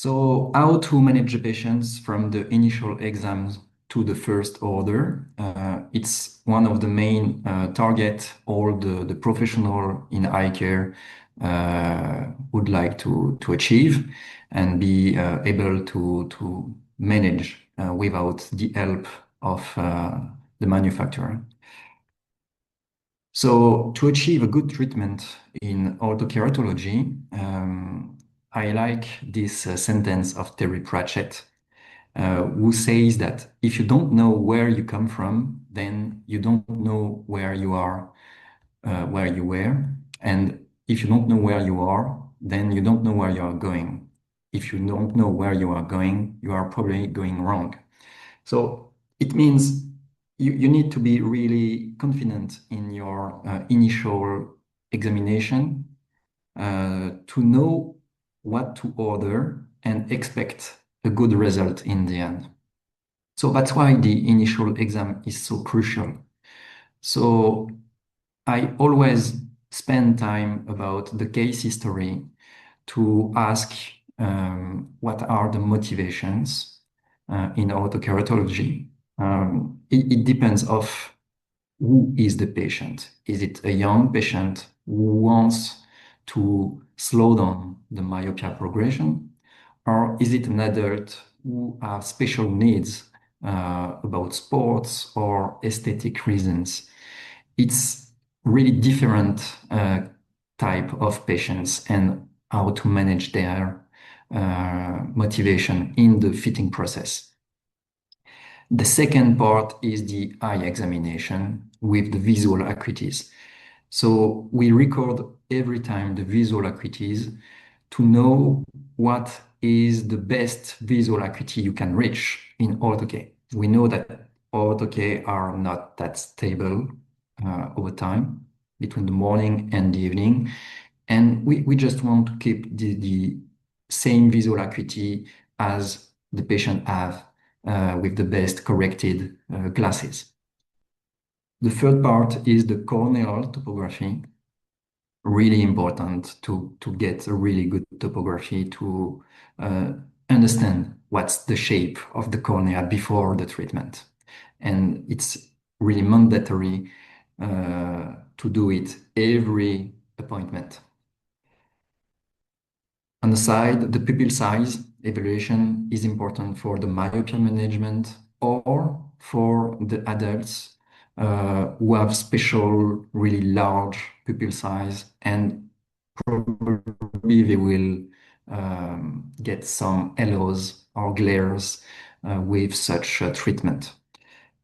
So how to manage the patients from the initial exams to the first order? It's one of the main target all the professional in eye care would like to achieve and be able to manage without the help of the manufacturer. So to achieve a good treatment in orthokeratology, I like this sentence of Terry Pratchett, who says that if you don't know where you come from, then you don't know where you are, where you were. And if you don't know where you are, then you don't know where you are going. If you don't know where you are going, you are probably going wrong. So it means you need to be really confident in your initial examination to know what to order and expect a good result in the end. So that's why the initial exam is so crucial. So I always spend time about the case history to ask what are the motivations in orthokeratology. It depends of who is the patient. Is it a young patient who wants to slow down the myopia progression, or is it an adult who has special needs about sports or aesthetic reasons? It's really different type of patients and how to manage their motivation in the fitting process. The second part is the eye examination with the visual acuities. So we record every time the visual acuities to know what is the best visual acuity you can reach in ortho-K. We know that ortho-K are not that stable over time between the morning and the evening. And we just want to keep the same visual acuity as the patient have with the best corrected glasses. The third part is the corneal topography. Really important to get a really good topography to understand what's the shape of the cornea before the treatment. And it's really mandatory to do it every appointment. On the side, the pupil size evaluation is important for the myopia management or for the adults who have special, really large pupil size, and probably they will get some halos or glares with such treatment.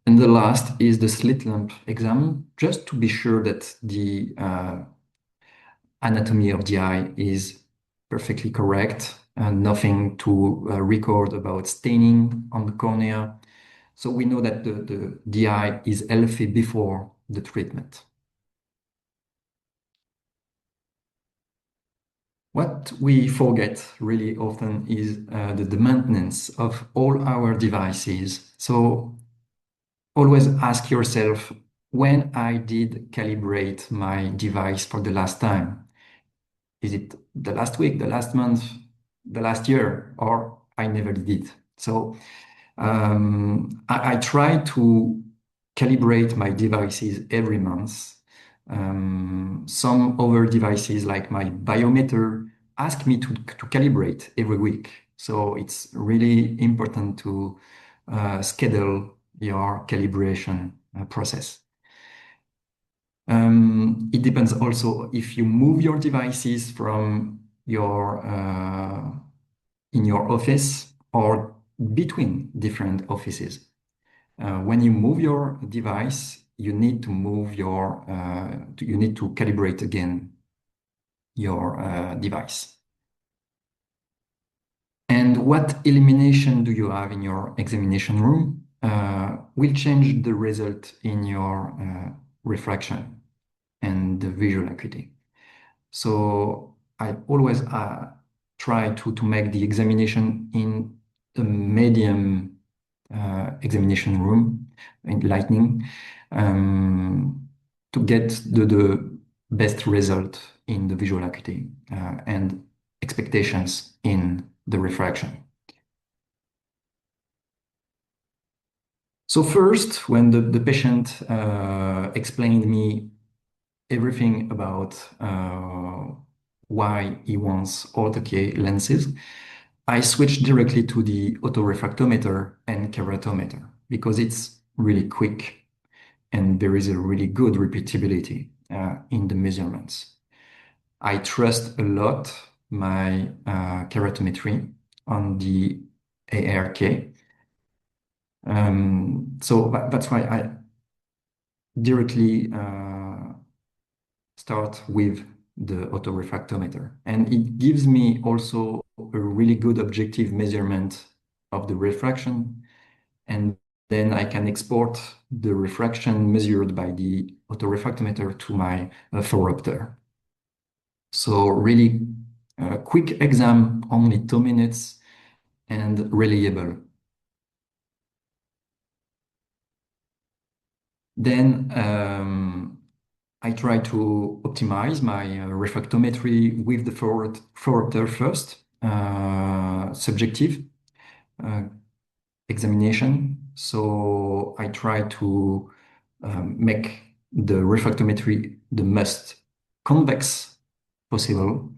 And the last is the slit lamp exam, just to be sure that the anatomy of the eye is perfectly correct and nothing to record about staining on the cornea. So we know that the eye is healthy before the treatment. What we forget really often is the maintenance of all our devices. So always ask yourself, when I did calibrate my device for the last time? Is it the last week, the last month, the last year, or I never did it? So I try to calibrate my devices every month. Some other devices like my biometer ask me to calibrate every week. So it's really important to schedule your calibration process. It depends also if you move your devices from your in your office or between different offices. When you move your device, you need to move your you need to calibrate again your device. And what elimination do you have in your examination room will change the result in your refraction and the visual acuity. So I always try to make the examination in a medium examination room in lighting to get the best result in the visual acuity and expectations in the refraction. So first, when the patient explained me everything about why he wants ortho-K lenses, I switched directly to the autorefractometer and keratometer because it's really quick and there is a really good repeatability in the measurements. I trust a lot my keratometry on the ARK. So that's why I directly start with the autorefractometer. And it gives me also a really good objective measurement of the refraction. And then I can export the refraction measured by the autorefractometer to my phoropter. So really quick exam, only 2 minutes, and reliable. Then I try to optimize my refractometry with the phoropter first, subjective examination. So I try to make the refractometry the most convex possible.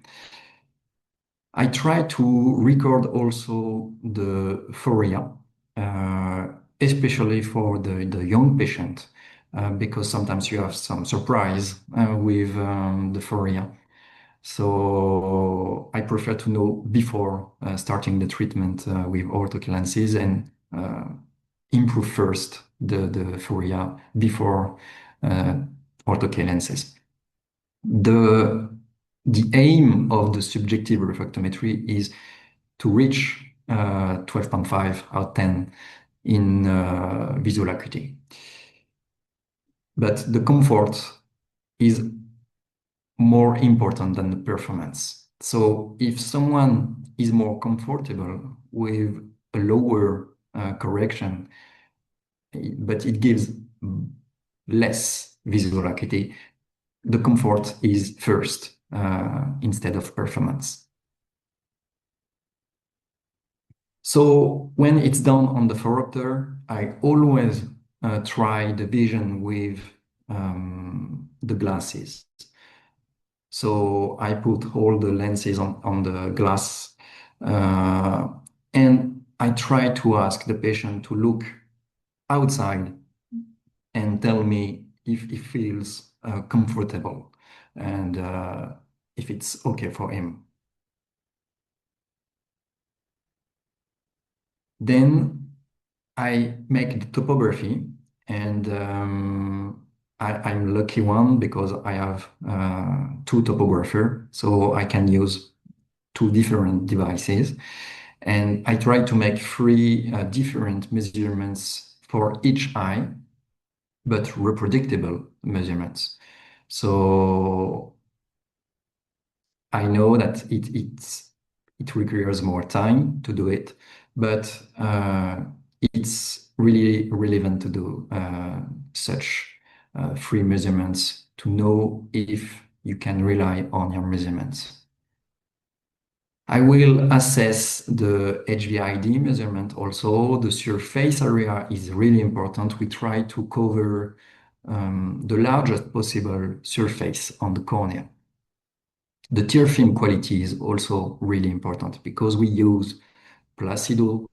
I try to record also the phoria, especially for the young patient, because sometimes you have some surprise with the phoria. So I prefer to know before starting the treatment with ortho lenses and improve first the phoria before ortho lenses. The aim of the subjective refractometry is to reach 12.5 out of 10 in visual acuity. But the comfort is more important than the performance. So if someone is more comfortable with a lower correction, but it gives less visual acuity, the comfort is first instead of performance. So when it's done on the phoropter, I always try the vision with the glasses. So I put all the lenses on the glass and I try to ask the patient to look outside and tell me if he feels comfortable and if it's okay for him. Then I make the topography and I'm lucky one because I have two topographers, so I can use two different devices. And I try to make three different measurements for each eye, but reproducible measurements. So I know that it requires more time to do it, but it's really relevant to do such free measurements to know if you can rely on your measurements. I will assess the HVID measurement also. The surface area is really important. We try to cover the largest possible surface on the cornea. The tear film quality is also really important because we use Placido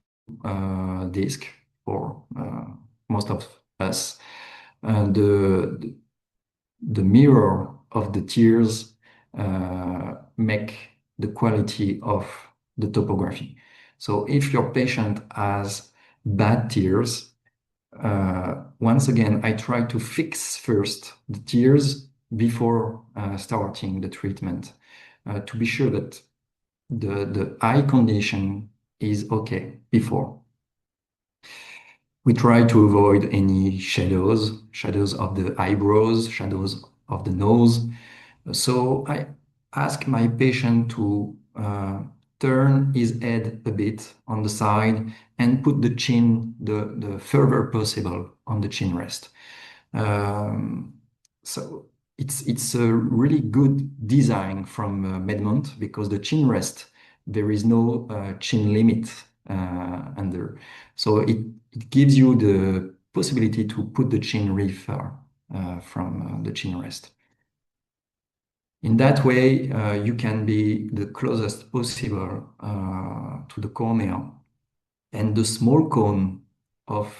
disc for most of us. The mirror of the tears make the quality of the topography. So if your patient has bad tears, once again, I try to fix first the tears before starting the treatment to be sure that the eye condition is okay before. We try to avoid any shadows of the eyebrows, shadows of the nose. So I ask my patient to turn his head a bit on the side and put the chin the further possible on the chin rest. So it's a really good design from Medmont because the chin rest, there is no chin limit under. So it gives you the possibility to put the chin really far from the chin rest. In that way, you can be the closest possible to the cornea, and the small cone of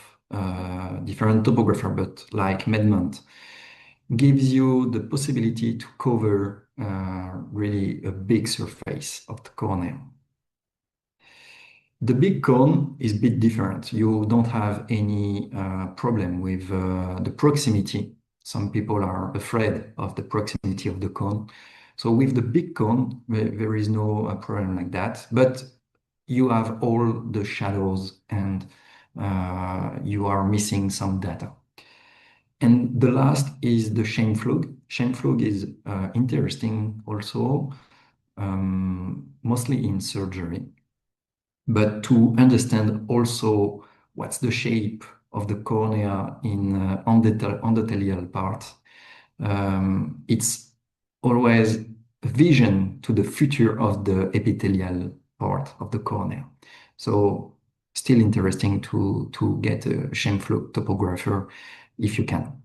different topographer, but like Medmont, gives you the possibility to cover really a big surface of the cornea. The big cone is a bit different. You don't have any problem with the proximity. Some people are afraid of the proximity of the cone. So with the big cone, there is no problem like that. But you have all the shadows and you are missing some data. And the last is the Scheimpflug. Scheimpflug is interesting also, mostly in surgery, but to understand also what's the shape of the cornea in endothelial part. It's always a vision to the future of the epithelial part of the cornea. So still interesting to get a Scheimpflug topographer if you can.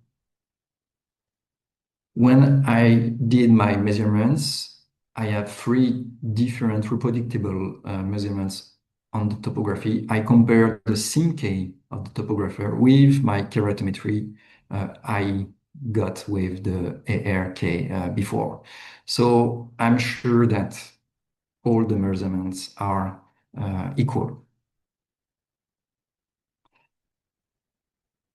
When I did my measurements, I have three different reproducible measurements on the topography. I compared the CMK of the topographer with my keratometry I got with the ARK before. So I'm sure that all the measurements are equal.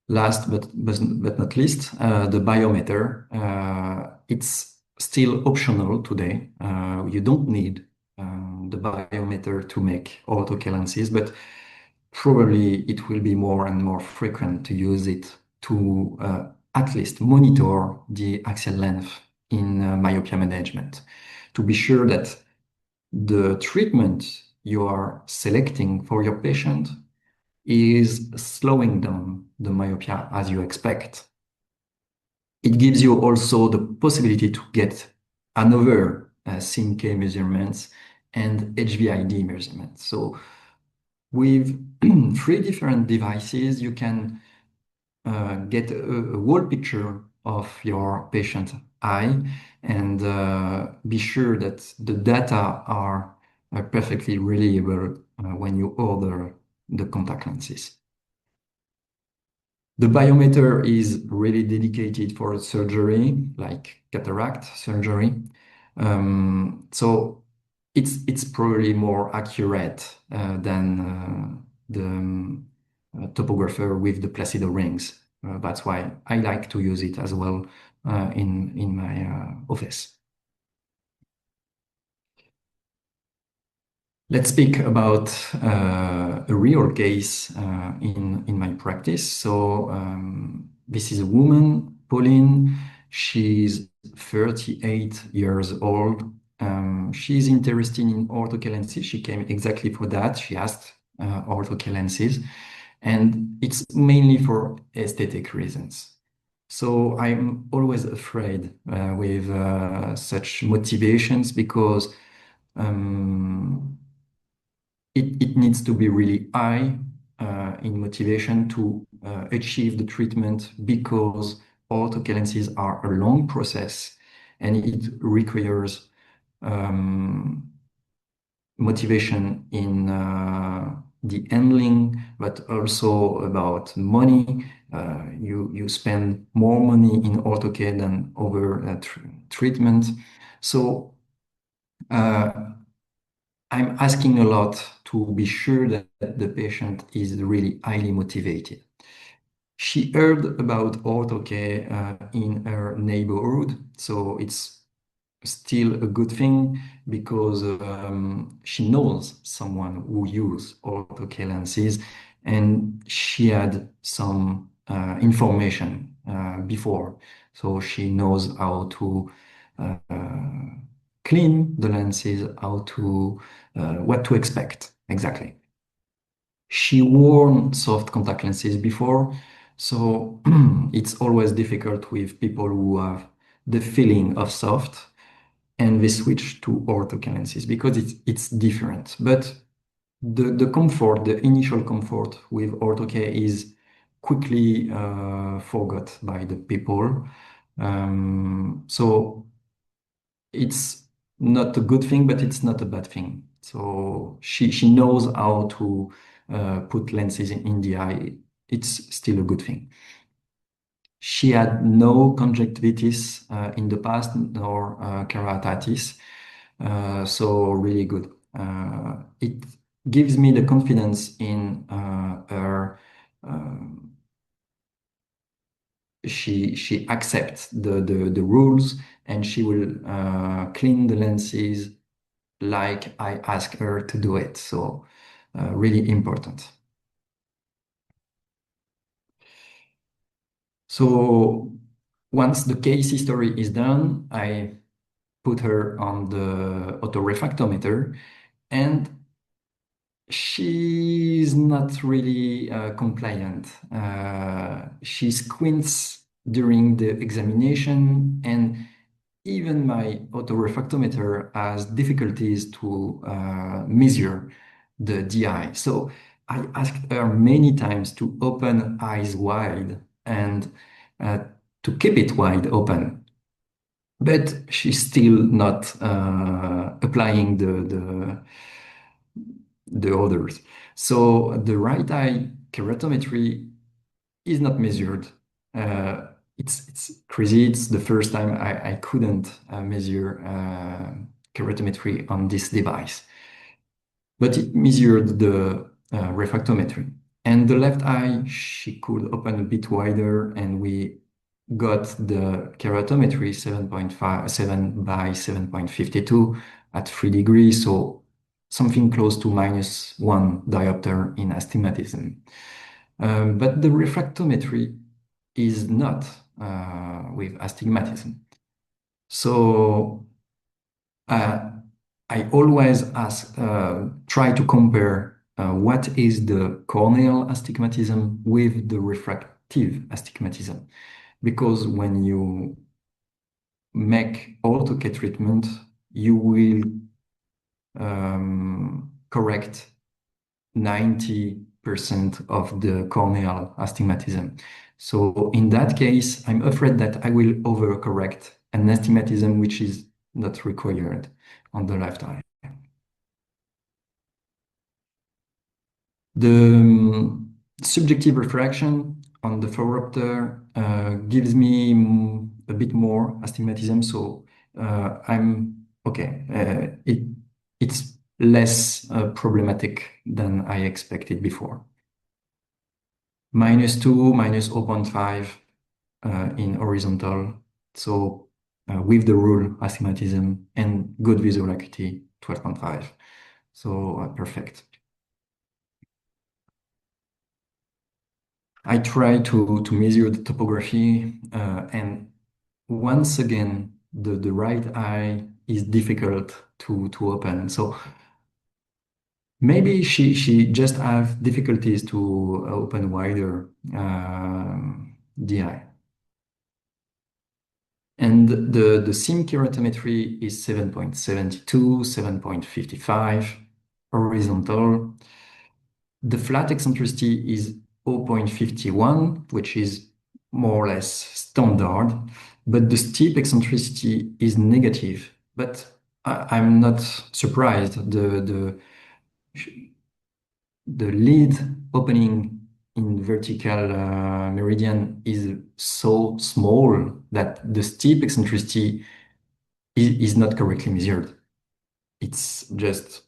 Last but not least, the biometer. It's still optional today. You don't need the biometer to make ortho lenses, but probably it will be more and more frequent to use it to at least monitor the axial length in myopia management to be sure that the treatment you are selecting for your patient is slowing down the myopia as you expect. It gives you also the possibility to get another CMK measurements and HVID measurements. So with three different devices, you can get a whole picture of your patient eye and be sure that the data are perfectly reliable when you order the contact lenses. The biometer is really dedicated for surgery, like cataract surgery. So it's probably more accurate than the topographer with the Placido rings. That's why I like to use it as well in my office. Let's speak about a real case in my practice. So this is a woman, Pauline. She's 38 years old. She's interested in ortho lenses. She came exactly for that. She asked ortho lenses, and it's mainly for aesthetic reasons. So I'm always afraid with such motivations because it needs to be really high in motivation to achieve the treatment because ortho lenses are a long process and it requires motivation in the handling, but also about money. You spend more money in ortho than over treatment. So I'm asking a lot to be sure that the patient is really highly motivated. She heard about ortho in her neighborhood, so it's still a good thing because she knows someone who use ortho lenses and she had some information before, so she knows how to uh, clean the lenses, how to what to expect exactly. She wore soft contact lenses before, so it's always difficult with people who have the feeling of soft, and they switch to ortho lenses because it's different. But the comfort, the initial comfort with ortho is quickly forgot by the people. So it's not a good thing, but it's not a bad thing. So she knows how to put lenses in the eye. It's still a good thing. She had no conjunctivitis in the past, nor keratitis, so really good. It gives me the confidence in her. She accepts the rules, and she will clean the lenses like I ask her to do it. So really important. So once the case history is done, I put her on the autorefractometer, and she's not really compliant. She squints during the examination, and even my autorefractometer has difficulties to measure the DI. So I asked her many times to open eyes wide and uh, to keep it wide open. But she's still not applying the others. So the right eye keratometry is not measured. It's crazy. It's the first time I couldn't measure keratometry on this device, but it measured the refractometry. And the left eye, she could open a bit wider, and we got the keratometry 7.57 by 7.52 at 3 degrees, so something close to -1 diopter in astigmatism. But the refractometry is not with astigmatism. So uh, I always try to compare what is the corneal astigmatism with the refractive astigmatism. Because when you make ortho treatment, you will correct 90% of the corneal astigmatism. So in that case, I'm afraid that I will overcorrect an astigmatism which is not required on the left eye. The subjective refraction on the phoropter gives me a bit more astigmatism, so I'm okay. It's less problematic than I expected before. -2, -0.5 in horizontal. So with the rule astigmatism and good visual acuity, 12.5. So perfect. I try to measure the topography, and once again, the right eye is difficult to open. So maybe she just have difficulties to open wider the eye. And the SIM keratometry is 7.72, 7.55 horizontal. The flat eccentricity is 0.51, which is more or less standard, but the steep eccentricity is negative. But I'm not surprised. The lead opening in vertical meridian is so small that the steep eccentricity is not correctly measured. It's just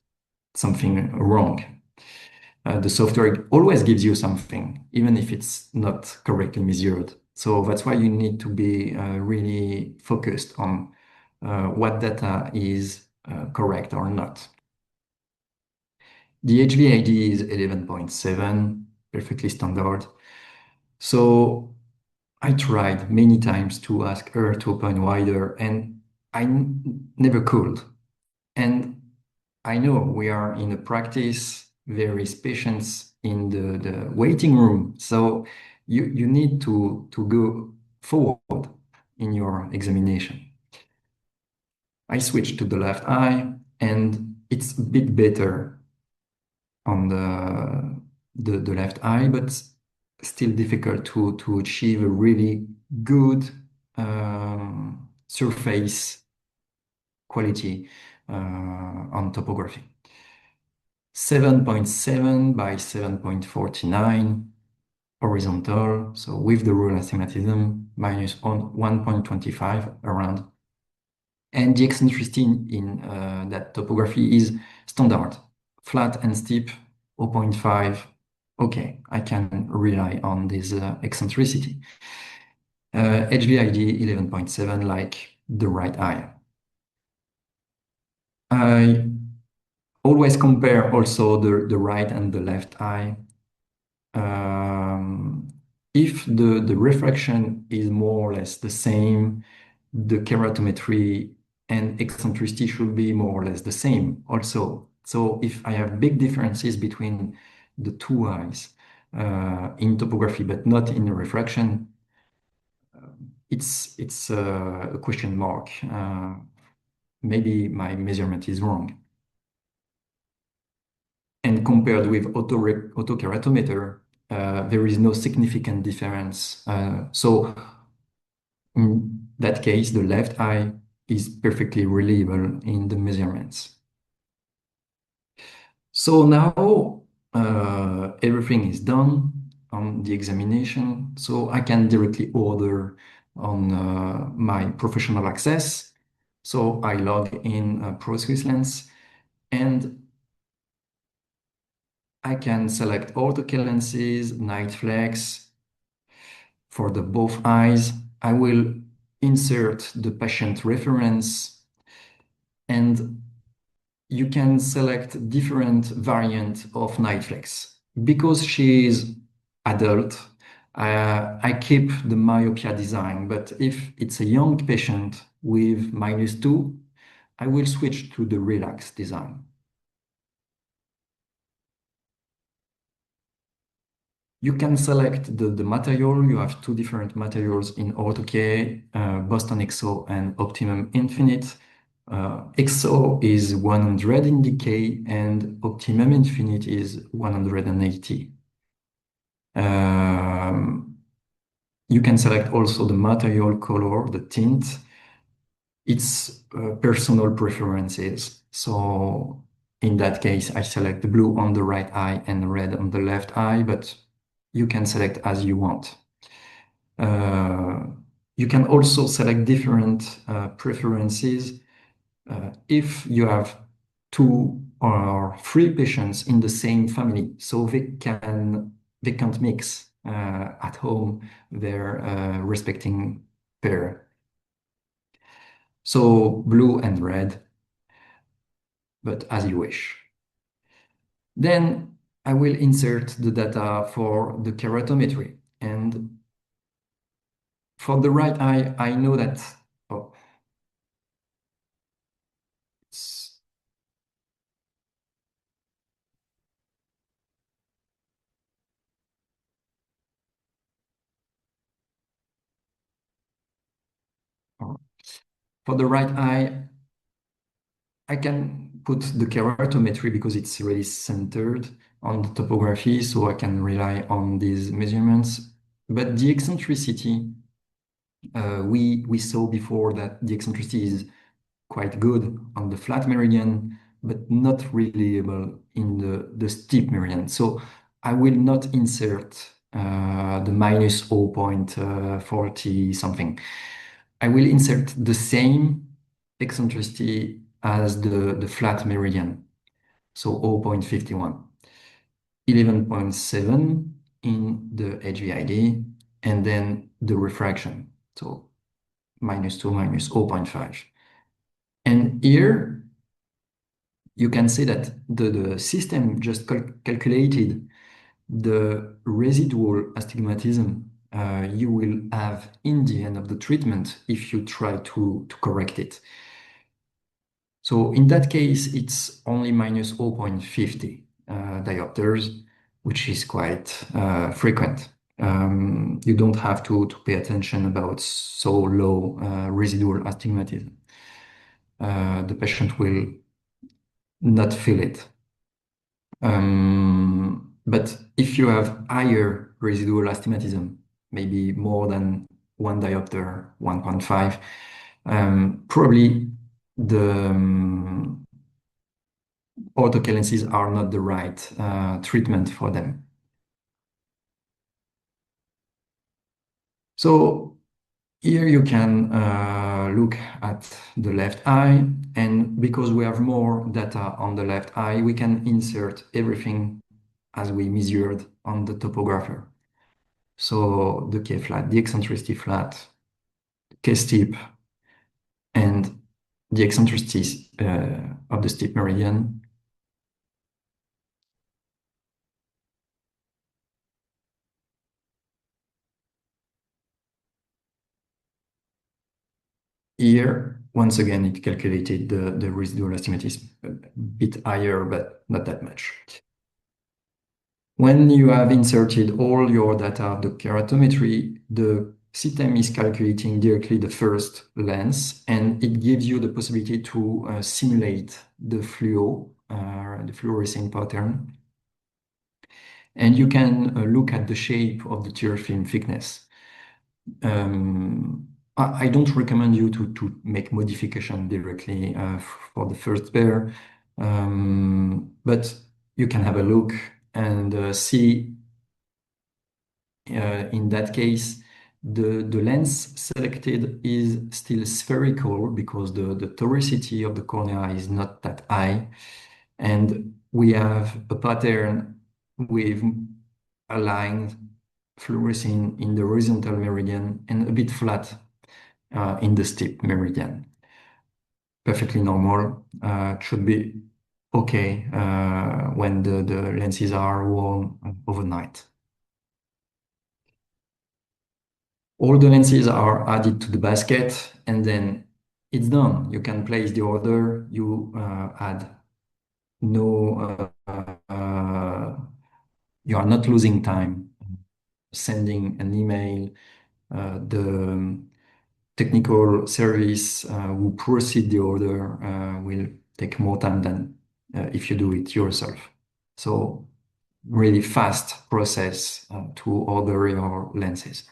something wrong. The software always gives you something, even if it's not correctly measured. So that's why you need to be really focused on what data is correct or not. The HVAD is 11.7, perfectly standard. So I tried many times to ask her to open wider, and I never could. And I know we are in a practice, there is patients in the waiting room. So you need to go forward. in your examination. I switch to the left eye, and it's a bit better on the left eye, but still difficult to achieve a really good surface quality on topography. 7.7 by 7.49 horizontal, so with the rule astigmatism, minus 1.25 around. And the eccentricity in that topography is standard, flat and steep, 0.5. Okay, I can rely on this eccentricity. HVID 11.7, like the right eye. I always compare also the right and the left eye. If the refraction is more or less the same, the keratometry and eccentricity should be more or less the same also. So if I have big differences between the two eyes in topography, but not in the refraction, it's a question mark. Maybe my measurement is wrong. And compared with autokeratometer, there is no significant difference. So in that case, the left eye is perfectly reliable in the measurements. So now everything is done on the examination, so I can directly order on my professional access. So I log in ProSwiss and I can select ortho lenses, NightFlex for the both eyes. I will insert the patient reference, and you can select different variant of NightFlex. Because she is adult, I keep the myopia design, but if it's a young patient with -2, I will switch to the relax design. You can select the material. You have two different materials in ortho-K, Boston XO and Optimum Infinite. XO is 100 in decay and Optimum Infinite is 180. You can select also the material color, the tint. It's personal preferences. So in that case, I select the blue on the right eye and red on the left eye, but you can select as you want. You can also select different preferences if you have 2 or 3 patients in the same family, so they can't mix at home their respecting pair. So blue and red, but as you wish. Then I will insert the data for the keratometry. And for the right eye, I know that it's for the right eye, I can put the keratometry because it's really centered on the topography, so I can rely on these measurements. But the eccentricity, we saw before that the eccentricity is quite good on the flat meridian, but not reliable in the steep meridian. So I will not insert the minus 0.40 something. I will insert the same eccentricity as the flat meridian, so 0.51. 11.7 in the HVID, and then the refraction, so -2 minus 0.5. And here you can see that the system just calculated the residual astigmatism you will have in the end of the treatment if you try to correct it. So in that case, it's only minus 0.50 diopters, which is quite frequent. You don't have to pay attention about so low residual astigmatism. The patient will not feel it. But if you have higher residual astigmatism, maybe more than 1 diopter, 1.5, probably the orthoke lenses are not the right treatment for them. So here you can look at the left eye, and because we have more data on the left eye, we can insert everything as we measured on the topographer. So the K flat, the eccentricity flat, K steep, and the eccentricity of the steep meridian. Here, once again, it calculated the residual astigmatism a bit higher, but not that much. When you have inserted all your data of the keratometry, the system is calculating directly the first lens, and it gives you the possibility to simulate the fluo, the fluorescing pattern. And you can look at the shape of the tear film thickness. I don't recommend you to make modification directly for the first pair, but you can have a look and see in that case, the lens selected is still spherical because the toricity of the cornea is not that high. And we have a pattern with a line fluorescing in the horizontal meridian and a bit flat in the steep meridian. Perfectly normal. Should be okay when the lenses are worn overnight. All the lenses are added to the basket, and then it's done. You can place the order. You add no, you are not losing time sending an email. The technical service who proceed the order will take more time than if you do it yourself. So really fast process to order your lenses.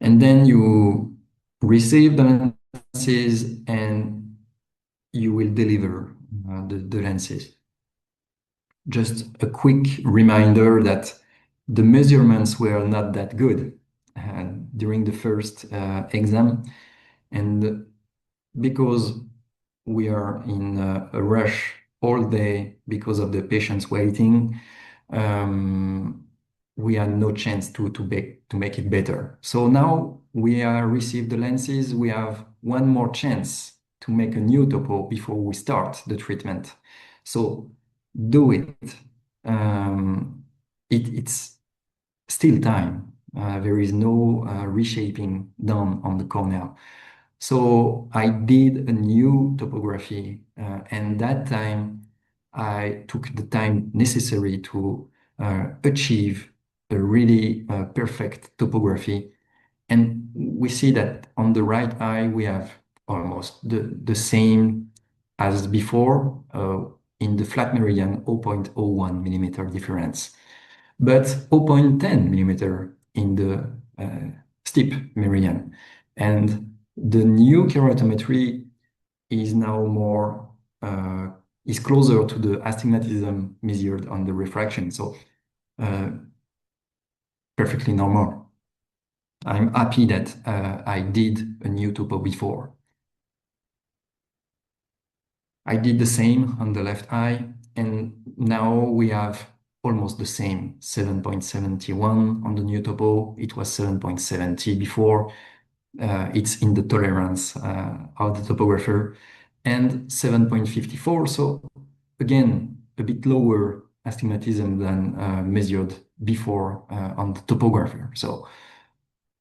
And then you receive the lenses and you will deliver the lenses. Just a quick reminder that the measurements were not that good during the first exam. And because we are in a rush all day because of the patients waiting, we had no chance to make it better. So now we received the lenses, we have one more chance to make a new topo before we start the treatment. So do it. It's still time. There is no reshaping done on the cornea. So I did a new topography, and that time I took the time necessary to achieve a really perfect topography. And we see that on the right eye, we have almost the same as before in the flat meridian, 0.01 millimeter difference, but 0.10 millimeter in the steep meridian. And the new keratometry is now more is closer to the astigmatism measured on the refraction. So perfectly normal. I'm happy that I did a new topo before. I did the same on the left eye, and now we have almost the same 7.71 on the new topo. It was 7.70 before. It's in the tolerance of the topographer, and 7.54. So again, a bit lower astigmatism than measured before on the topographer. So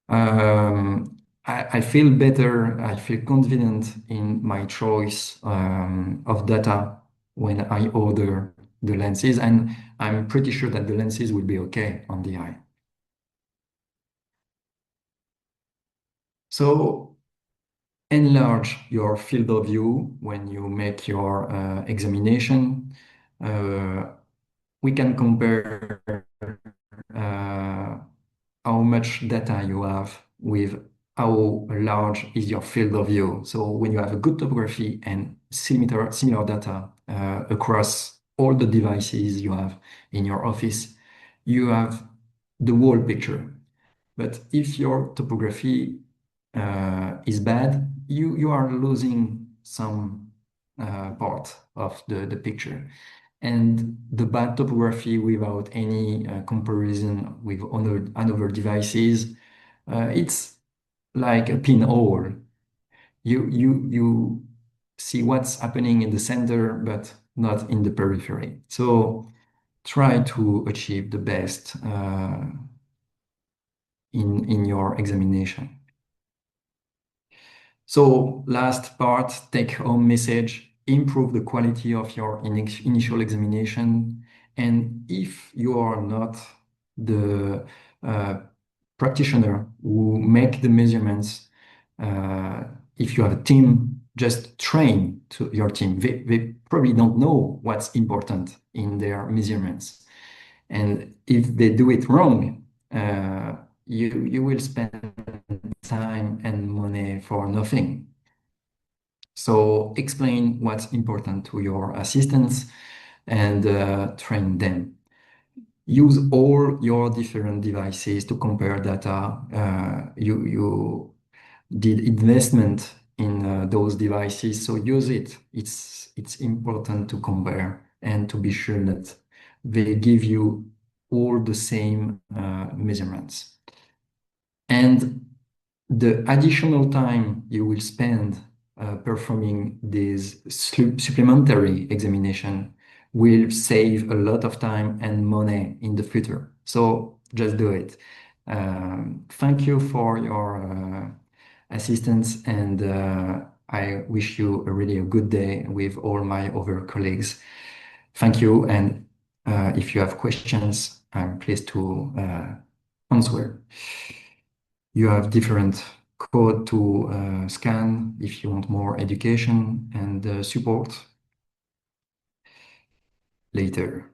I feel better. I feel confident in my choice of data when I order the lenses, and I'm pretty sure that the lenses will be okay on the eye. So enlarge your field of view when you make your examination. Uh, we can compare uh, how much data you have with how large is your field of view. So when you have a good topography and similar data across all the devices you have in your office, you have the whole picture. But if your topography is bad, you are losing some part of the picture. And the bad topography without any comparison with other devices, it's like a pinhole. You see what's happening in the center, but not in the periphery. So try to achieve the best in your examination. So last part, take home message, improve the quality of your initial examination. And if you are not the uh, practitioner who make the measurements, if you have a team, just train to your team. They probably don't know what's important in their measurements. And if they do it wrong, you will spend time and money for nothing. So explain what's important to your assistants and train them. Use all your different devices to compare data. You did investment in those devices, so use it. It's important to compare and to be sure that they give you all the same measurements. And the additional time you will spend performing this supplementary examination will save a lot of time and money in the future. So just do it. Thank you for your assistance, and I wish you a really good day with all my other colleagues. Thank you, and if you have questions, I'm pleased to answer. You have different code to scan if you want more education and support later.